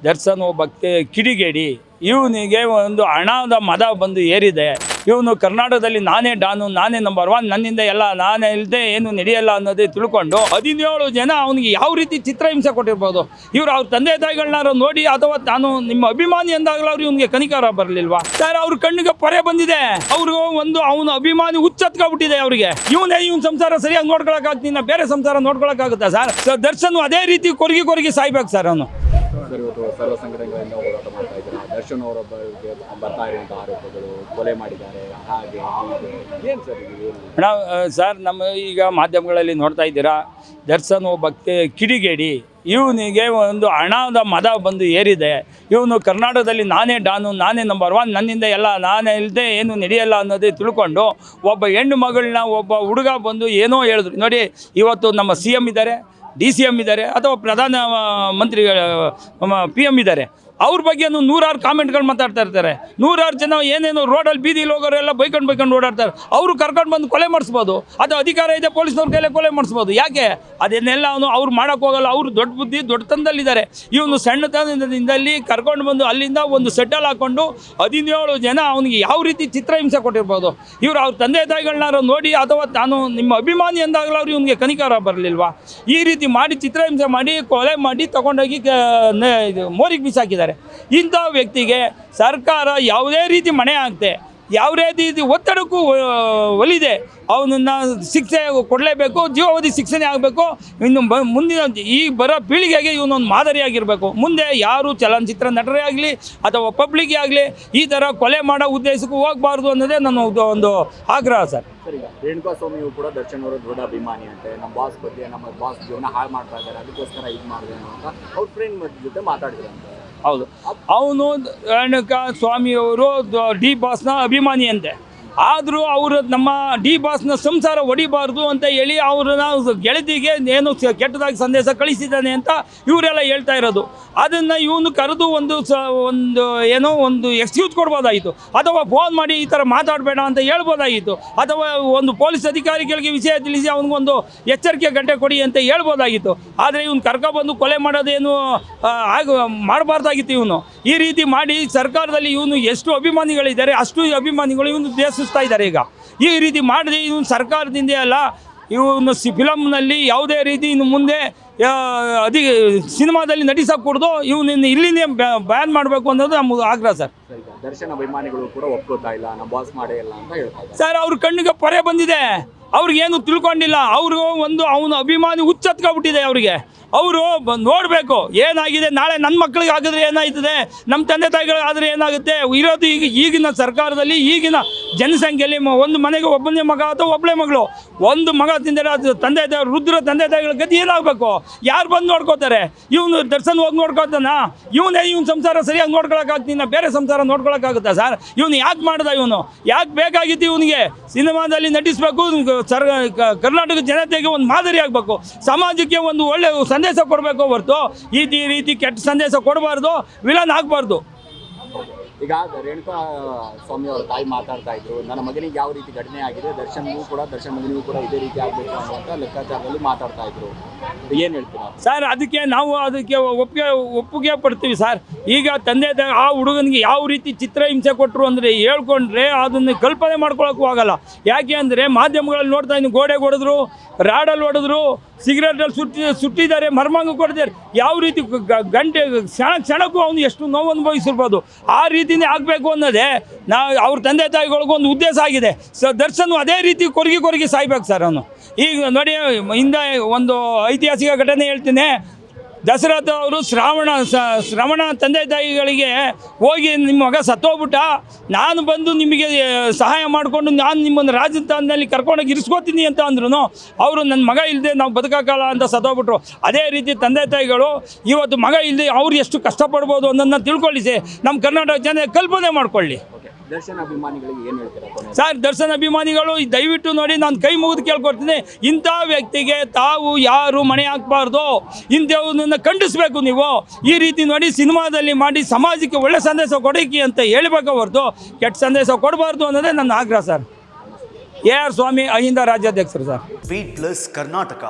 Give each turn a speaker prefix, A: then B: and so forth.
A: ದರ್ಶನ್ ಒಬ್ಬ ಕಿಡಿಗೇಡಿ. ಇವನಿಗೆ ಒಂದು ಹಣದ ಮದ ಬಂದು ಏರಿದೆ. ಇವನು ಕರ್ನಾಟಕದಲ್ಲಿ ನಾನೇ ಡಾನು, ನಾನೇ ನಂಬರ್ 1, ನನ್ನಿಂದ ಎಲ್ಲ, ನಾನೇ ಇಲ್ಲದೆ ಏನು ನಡೆಯಲ್ಲ ಅನ್ನೋದೇ ತಿಳ್ಕೊಂಡು 17 ಜನ ಅವನಿಗೆ ಯಾವ ರೀತಿ ಚಿತ್ರಹಿಂಸೆ ಕೊಟ್ಟಿರ್ಬೋದು. ಇವರು ಅವ್ರ ತಂದೆ ತಾಯಿಗಳನ್ನ ನೋಡಿ ಅಥವಾ ತಾನು ನಿಮ್ಮ ಅಭಿಮಾನಿ ಅಂದಾಗಲೂ ಇವನಿಗೆ ಕನಿಕಾರ ಬರಲಿಲ್ವಾ ಸರ್? ಅವ್ರ ಕಣ್ಣಿಗೆ ಪೊರೆ ಬಂದಿದೆ. ಅವ್ರಿಗೂ ಒಂದು ಅವನ ಅಭಿಮಾನಿ ಹುಚ್ಚತ್ಕೊಬಿಟ್ಟಿದೆ ಅವ್ರಿಗೆ. ಇವನ ಸಂಸಾರ ಸರಿಯಾಗಿ ನೋಡ್ಕೊಳಕ್ಕಾಗ್ತಿನ್ನ ಬೇರೆ ಸಂಸಾರ ನೋಡ್ಕೊಳಕ್ಕಾಗುತ್ತಾ ಸರ್? ದರ್ಶನ್ ಅದೇ ರೀತಿ ಕೊರಗಿ ಸಾಯ್ಬೇಕು ಸರ್ ಅವನು.
B: ಸರ್, ಇವತ್ತು ಸರ್ವ ಸಂಘಟನೆಗಳಿಂದ ಹೋರಾಟ ಮಾಡ್ತಾ ಇದ್ದಾರೆ. ದರ್ಶನ್ ಅವರೊಬ್ಬರಿಗೆ ಬರ್ತಾ ಇರುವಂಥ ಆರೋಪಗಳು, ಕೊಲೆ ಮಾಡಿದ್ದಾರೆ, ಹಾಗೆ ಏನು ಸರ್ ಇದು?
A: ಸರ್, ನಮ್ಮ ಈಗ ಮಾಧ್ಯಮಗಳಲ್ಲಿ ನೋಡ್ತಾ ಇದ್ದೀರಾ, ದರ್ಶನ್ ಒಬ್ಬ ಕಿಡಿಗೇಡಿ. ಇವನಿಗೆ ಒಂದು ಹಣದ ಮದ ಬಂದು ಏರಿದೆ. ಇವನು ಕರ್ನಾಟಕದಲ್ಲಿ ನಾನೇ ಡಾನು, ನಾನೇ ನಂಬರ್ 1, ನನ್ನಿಂದ ಎಲ್ಲ, ನಾನೇ ಇಲ್ಲದೆ ಏನು ನಡೆಯಲ್ಲ ಅನ್ನೋದೇ ತಿಳ್ಕೊಂಡು ಒಬ್ಬ ಹೆಣ್ಣು ಮಗಳನ್ನ ಒಬ್ಬ ಹುಡುಗ ಬಂದು ಏನೋ ಹೇಳಿದ್ರು. ನೋಡಿ, ಇವತ್ತು ನಮ್ಮ CM ಇದ್ದಾರೆ, DCM ಇದ್ದಾರೆ, ಅಥವಾ ಪ್ರಧಾನ ಮಂತ್ರಿಗಳು PM ಇದ್ದಾರೆ. ಅವ್ರ ಬಗ್ಗೆ 100 ಕಾಮೆಂಟ್ಗಳು ಮಾತಾಡ್ತಾ ಇರ್ತಾರೆ. 100 ಜನ ಏನೇನು ರೋಡಲ್ಲಿ ಬೀದಿಲಿ ಹೋಗೋರೆಲ್ಲ ಬೈಕೊಂಡು ಓಡಾಡ್ತಾರೆ. ಅವರು ಕರ್ಕೊಂಡು ಬಂದು ಕೊಲೆ ಮಾಡಿಸ್ಬೋದು. ಅದು ಅಧಿಕಾರ ಇದೆ, ಪೊಲೀಸ್ನವ್ರ ಕೈಲೇ ಕೊಲೆ ಮಾಡಿಸ್ಬೋದು. ಯಾಕೆ ಅದನ್ನೆಲ್ಲ ಅವ್ರು ಮಾಡೋಕ್ಕೆ ಹೋಗಲ್ಲ. ಅವರು ದೊಡ್ಡ ಬುದ್ಧಿ ದೊಡ್ಡತನದಲ್ಲಿದ್ದಾರೆ. ಇವನು ಸಣ್ಣತನದಿಂದಲ್ಲಿ ಕರ್ಕೊಂಡು ಬಂದು ಅಲ್ಲಿಂದ ಒಂದು ಸೆಟ್ಟಲ್ಲಿ ಹಾಕ್ಕೊಂಡು 17 ಜನ ಅವನಿಗೆ ಯಾವ ರೀತಿ ಚಿತ್ರಹಿಂಸೆ ಕೊಟ್ಟಿರ್ಬೋದು. ಇವರು ಅವ್ರ ತಂದೆ ತಾಯಿಗಳನ್ನ ನೋಡಿ ಅಥವಾ ತಾನು ನಿಮ್ಮ ಅಭಿಮಾನಿ ಅಂದಾಗಲೂ ಇವನಿಗೆ ಕನಿಕಾರ ಬರಲಿಲ್ವಾ? ಈ ರೀತಿ ಮಾಡಿ ಚಿತ್ರಹಿಂಸೆ ಮಾಡಿ ಕೊಲೆ ಮಾಡಿ ತಗೊಂಡೋಗಿ ಮೋರಿಗೆ ಬಿಸಾಕಿದ್ದಾರೆ. ಇಂಥ ವ್ಯಕ್ತಿಗೆ ಸರ್ಕಾರ ಯಾವುದೇ ರೀತಿ ಮಣೆ ಹಾಕ್ತೆ, ಯಾವುದೇ ರೀತಿ ಒತ್ತಡಕ್ಕೂ ಒಲಿದೆ ಅವನನ್ನು ಶಿಕ್ಷೆ ಕೊಡಲೇಬೇಕು. ಜೀವಾವಧಿ ಶಿಕ್ಷೆನೇ ಆಗಬೇಕು. ಇನ್ನು ಮುಂದಿನ ಈ ಬರೋ ಪೀಳಿಗೆಗೆ ಇವನೊಂದು ಮಾದರಿಯಾಗಿರಬೇಕು. ಮುಂದೆ ಯಾರು ಚಲನಚಿತ್ರ ನಟರೇ ಆಗಲಿ ಅಥವಾ ಪಬ್ಲಿಕ್ಕೇ ಆಗಲಿ ಈ ಥರ ಕೊಲೆ ಮಾಡೋ ಉದ್ದೇಶಕ್ಕೂ ಹೋಗಬಾರ್ದು ಅನ್ನೋದೇ ನನ್ನ ಒಂದು ಆಗ್ರಹ ಸರ್.
B: ಸರಿ, ರೇಣುಕಾ ಸ್ವಾಮಿಯು ಕೂಡ ದರ್ಶನ್ ಅವರ ದೊಡ್ಡ ಅಭಿಮಾನಿ ಅಂತೆ. ನಮ್ಮ ಬಾಸ್ ಬಗ್ಗೆ, ನಮ್ಮ ಬಾಸ್ ಜೀವನ ಹಾಳು ಮಾಡ್ತಾ ಇದ್ದಾರೆ, ಅದಕ್ಕೋಸ್ಕರ ಇದು ಮಾಡಿದೆ ಅಂತ ಅವ್ರ ಫ್ರೆಂಡ್ ಜೊತೆ ಮಾತಾಡಿದ್ರಂತೆ.
A: ಹೌದು, ಅವನು ರೇಣುಕಾ ಸ್ವಾಮಿಯವರು ಡಿ ಬಾಸ್ನ ಅಭಿಮಾನಿ ಅಂತೆ. ಆದರೂ ಅವರು ನಮ್ಮ ಡಿ ಬಾಸ್ನ ಸಂಸಾರ ಹೊಡಿಬಾರ್ದು ಅಂತ ಹೇಳಿ ಅವ್ರನ್ನ ಗೆಳತಿಗೆ ಏನು ಕೆಟ್ಟದಾಗಿ ಸಂದೇಶ ಕಳಿಸಿದ್ದಾನೆ ಅಂತ ಇವರೆಲ್ಲ ಹೇಳ್ತಾ ಇರೋದು. ಅದನ್ನು ಇವನು ಕರೆದು ಒಂದು ಎಕ್ಸ್ಕ್ಯೂಸ್ ಕೊಡ್ಬೋದಾಗಿತ್ತು, ಅಥವಾ ಫೋನ್ ಮಾಡಿ ಈ ಥರ ಮಾತಾಡಬೇಡ ಅಂತ ಹೇಳ್ಬೋದಾಗಿತ್ತು, ಅಥವಾ ಒಂದು ಪೊಲೀಸ್ ಅಧಿಕಾರಿಗಳಿಗೆ ವಿಷಯ ತಿಳಿಸಿ ಅವನಿಗೊಂದು ಎಚ್ಚರಿಕೆ ಗಂಟೆ ಕೊಡಿ ಅಂತ ಹೇಳ್ಬೋದಾಗಿತ್ತು. ಆದರೆ ಇವನು ಕರ್ಕೊಬಂದು ಕೊಲೆ ಮಾಡೋದೇನು ಮಾಡಬಾರ್ದಾಗಿತ್ತು. ಇವನು ಈ ರೀತಿ ಮಾಡಿ ಸರ್ಕಾರದಲ್ಲಿ ಇವನು ಎಷ್ಟು ಅಭಿಮಾನಿಗಳಿದ್ದಾರೆ ಅಷ್ಟು ಅಭಿಮಾನಿಗಳು ಇವನು ದೇಶಿಸ್ತಾ ಇದ್ದಾರೆ. ಈಗ ಈ ರೀತಿ ಮಾಡಿದೆ ಇವನು ಸರ್ಕಾರದಿಂದ ಅಲ್ಲ, ಇವನು ಫಿಲಮ್ನಲ್ಲಿ ಯಾವುದೇ ರೀತಿ ಇನ್ನು ಮುಂದೆ ಸಿನಿಮಾದಲ್ಲಿ ನಟಿಸக்கூಡ್ದು, ಇವನಿನ್ನು ಇಲ್ಲಿನೇ ಬ್ಯಾನ್ ಮಾಡಬೇಕು ಅನ್ನೋದು ನಮ್ಮ ಆಗ್ರಹ ಸರ್.
B: ದರ್ಶನ್ ಅಭಿಮಾನಿಗಳು ಕೂಡ ಒಪ್ಕೋತಾ ಇಲ್ಲ, ನಮ್ಮ ಬಾಸ್ ಮಾಡೇ ಇಲ್ಲ ಅಂತ ಹೇಳ್ತಾರೆ
A: ಸರ್. ಅವ್ರ ಕಣ್ಣಿಗೆ ಪೊರೆ ಬಂದಿದೆ. ಅವ್ರಿಗೇನು ತಿಳ್ಕೊಂಡಿಲ್ಲ. ಅವ್ರಿಗೂ ಒಂದು ಅವನ ಅಭಿಮಾನಿ ಹುಚ್ಚತ್ಕೊಬಿಟ್ಟಿದೆ ಅವ್ರಿಗೆ. ಅವರು ನೋಡಬೇಕು ಏನಾಗಿದೆ. ನಾಳೆ ನನ್ನ ಮಕ್ಕಳಿಗೆ ಆಗಿದ್ರೆ ಏನಾಗ್ತದೆ, ನಮ್ಮ ತಂದೆ ತಾಯಿಗಳಿಗಾದರೆ ಏನಾಗುತ್ತೆ. ಇರೋದು ಈಗಿನ ಸರ್ಕಾರದಲ್ಲಿ, ಈಗಿನ ಜನಸಂಖ್ಯೆಯಲ್ಲಿ ಒಂದು ಮನೆಗೆ ಒಬ್ಬನೇ ಮಗ ಅಥವಾ ಒಬ್ಬಳೇ ಮಗಳು, ಒಂದು ಮಗ ತಿಂದರೆ ಅದು ತಂದೆ ತಾಯಿ ವೃದ್ಧರ ತಂದೆ ತಾಯಿಗಳ ಗತಿ ಏನಾಗಬೇಕು? ಯಾರು ಬಂದು ನೋಡ್ಕೋತಾರೆ? ಇವನು ದರ್ಶನ್ ಹೋಗಿ ನೋಡ್ಕೋತಾನ? ಇವನ ಸಂಸಾರ ಸರಿಯಾಗಿ ನೋಡ್ಕೊಳಕ್ಕಾಗ್ತಿನ್ನ ಬೇರೆ ಸಂಸಾರ ನೋಡ್ಕೊಳಕ್ಕಾಗುತ್ತಾ ಸರ್? ಇವನು ಯಾಕೆ ಮಾಡ್ದ? ಇವನು ಯಾಕೆ ಬೇಕಾಗಿತ್ತು? ಇವನಿಗೆ ಸಿನಿಮಾದಲ್ಲಿ ನಟಿಸಬೇಕು, ಕರ್ನಾಟಕ ಜನತೆಗೆ ಒಂದು ಮಾದರಿ ಆಗಬೇಕು, ಸಮಾಜಕ್ಕೆ ಒಂದು ಒಳ್ಳೆ ಸಂದೇಶ ಕೊಡಬೇಕು ಹೊರತು ಈ ರೀತಿ ಕೆಟ್ಟ ಸಂದೇಶ ಕೊಡಬಾರ್ದು, ವಿಲನ್ ಆಗಬಾರ್ದು.
B: ಈಗ ರೇಣುಕಾ ಸ್ವಾಮಿ ಅವರ ತಾಯಿ ಮಾತಾಡ್ತಾ ಇದ್ರು, ನನ್ನ ಮಗನಿಗೆ ಯಾವ ರೀತಿ ಘಟನೆ ಆಗಿದೆ, ದರ್ಶನ್ ಮಗನಿಗೂ ಕೂಡ ಇದೇ ರೀತಿ ಆಗಬೇಕು ಅನ್ನುವಂಥ ಲೆಕ್ಕಾಚಾರದಲ್ಲಿ ಮಾತಾಡ್ತಾ ಇದ್ರು. ಏನು ಹೇಳ್ತೀರಾ
A: ಸರ್? ನಾವು ಅದಕ್ಕೆ ಒಪ್ಪಿಗೆ ಪಡ್ತೀವಿ ಸರ್. ಈಗ ತಂದೆ ತಾಯಿ ಆ ಹುಡುಗನಿಗೆ ಯಾವ ರೀತಿ ಚಿತ್ರಹಿಂಸೆ ಕೊಟ್ಟರು ಅಂದರೆ ಹೇಳ್ಕೊಂಡ್ರೆ ಅದನ್ನು ಕಲ್ಪನೆ ಮಾಡ್ಕೊಳಕ್ಕೂ ಆಗಲ್ಲ. ಯಾಕೆ ಅಂದರೆ ಮಾಧ್ಯಮಗಳಲ್ಲಿ ನೋಡ್ತಾ ಇದ್ದೀನಿ, ಗೋಡೆಗೆ ಹೊಡೆದ್ರು, ರಾಡಲ್ಲಿ ಹೊಡೆದ್ರು, ಸಿಗರೇಟಲ್ಲಿ ಸುಟ್ಟಿದ್ದಾರೆ, ಮರ್ಮಾಂಗ ಕೊಟ್ಟಿದ್ದಾರೆ. ಯಾವ ರೀತಿ ಗಂಟೆ ಕ್ಷಣಕ್ಕೂ ಅವನು ಎಷ್ಟು ನೋವು ಅನುಭವಿಸಿರ್ಬೋದು. ಆ ರೀತಿಯೇ ಆಗಬೇಕು ಅನ್ನೋದೇ ಅವ್ರ ತಂದೆ ತಾಯಿಗಳಿಗೂ ಒಂದು ಉದ್ದೇಶ ಆಗಿದೆ. ದರ್ಶನ್ ಅದೇ ರೀತಿ ಕೊರಗಿ ಸಾಯ್ಬೇಕು ಸರ್ ಅವನು. ಈಗ ನೋಡಿ, ಹಿಂದೆ ಒಂದು ಐತಿಹಾಸಿಕ ಘಟನೆ ಹೇಳ್ತೀನಿ. ದಸರಥ ಅವರು ಶ್ರವಣ ತಂದೆ ತಾಯಿಗಳಿಗೆ ಹೋಗಿ ನಿಮ್ಮ ಮಗ ಸತ್ತೋಗ್ಬಿಟ್ಟ, ನಾನು ಬಂದು ನಿಮಗೆ ಸಹಾಯ ಮಾಡಿಕೊಂಡು ನಾನು ನಿಮ್ಮನ್ನು ರಾಜಸ್ಥಾನದಲ್ಲಿ ಕರ್ಕೊಂಡೋಗಿ ಇರಿಸ್ಕೋತೀನಿ ಅಂತ ಅಂದ್ರೂ ಅವರು ನನ್ನ ಮಗ ಇಲ್ಲದೆ ನಾವು ಬದುಕೋಕ್ಕಲ್ಲ ಅಂತ ಸತ್ತೋಗ್ಬಿಟ್ರು. ಅದೇ ರೀತಿ ತಂದೆ ತಾಯಿಗಳು ಇವತ್ತು ಮಗ ಇಲ್ಲದೆ ಅವ್ರು ಎಷ್ಟು ಕಷ್ಟಪಡ್ಬೋದು ಅನ್ನೋದನ್ನ ತಿಳ್ಕೊಳ್ಳಿ. ನಮ್ಮ ಕರ್ನಾಟಕ ಜನ ಕಲ್ಪನೆ ಮಾಡ್ಕೊಳ್ಳಿ.
B: ದರ್ಶನ್ ಅಭಿಮಾನಿಗಳಿಗೆ ಏನು ಹೇಳ್ತೀರಾ
A: ಸರ್? ದರ್ಶನ್ ಅಭಿಮಾನಿಗಳು ದಯವಿಟ್ಟು ನೋಡಿ, ನಾನು ಕೈ ಮುಗಿದು ಕೇಳ್ಕೊಡ್ತೀನಿ, ಇಂಥ ವ್ಯಕ್ತಿಗೆ ತಾವು ಯಾರು ಮಣೆ ಹಾಕಬಾರ್ದು. ಇಂಥವನ್ನ ಖಂಡಿಸಬೇಕು. ನೀವು ಈ ರೀತಿ ನೋಡಿ ಸಿನಿಮಾದಲ್ಲಿ ಮಾಡಿ ಸಮಾಜಕ್ಕೆ ಒಳ್ಳೆ ಸಂದೇಶ ಕೊಡೋಕೆ ಅಂತ ಹೇಳಬೇಕು ಹೊರತು ಕೆಟ್ಟ ಸಂದೇಶ ಕೊಡಬಾರ್ದು ಅನ್ನೋದೇ ನನ್ನ ಆಗ್ರಹ ಸರ್. AR ಸ್ವಾಮಿ, ಅಹಿಂದ ರಾಜ್ಯಾಧ್ಯಕ್ಷರು ಸರ್.
C: Beet plus Karnataka.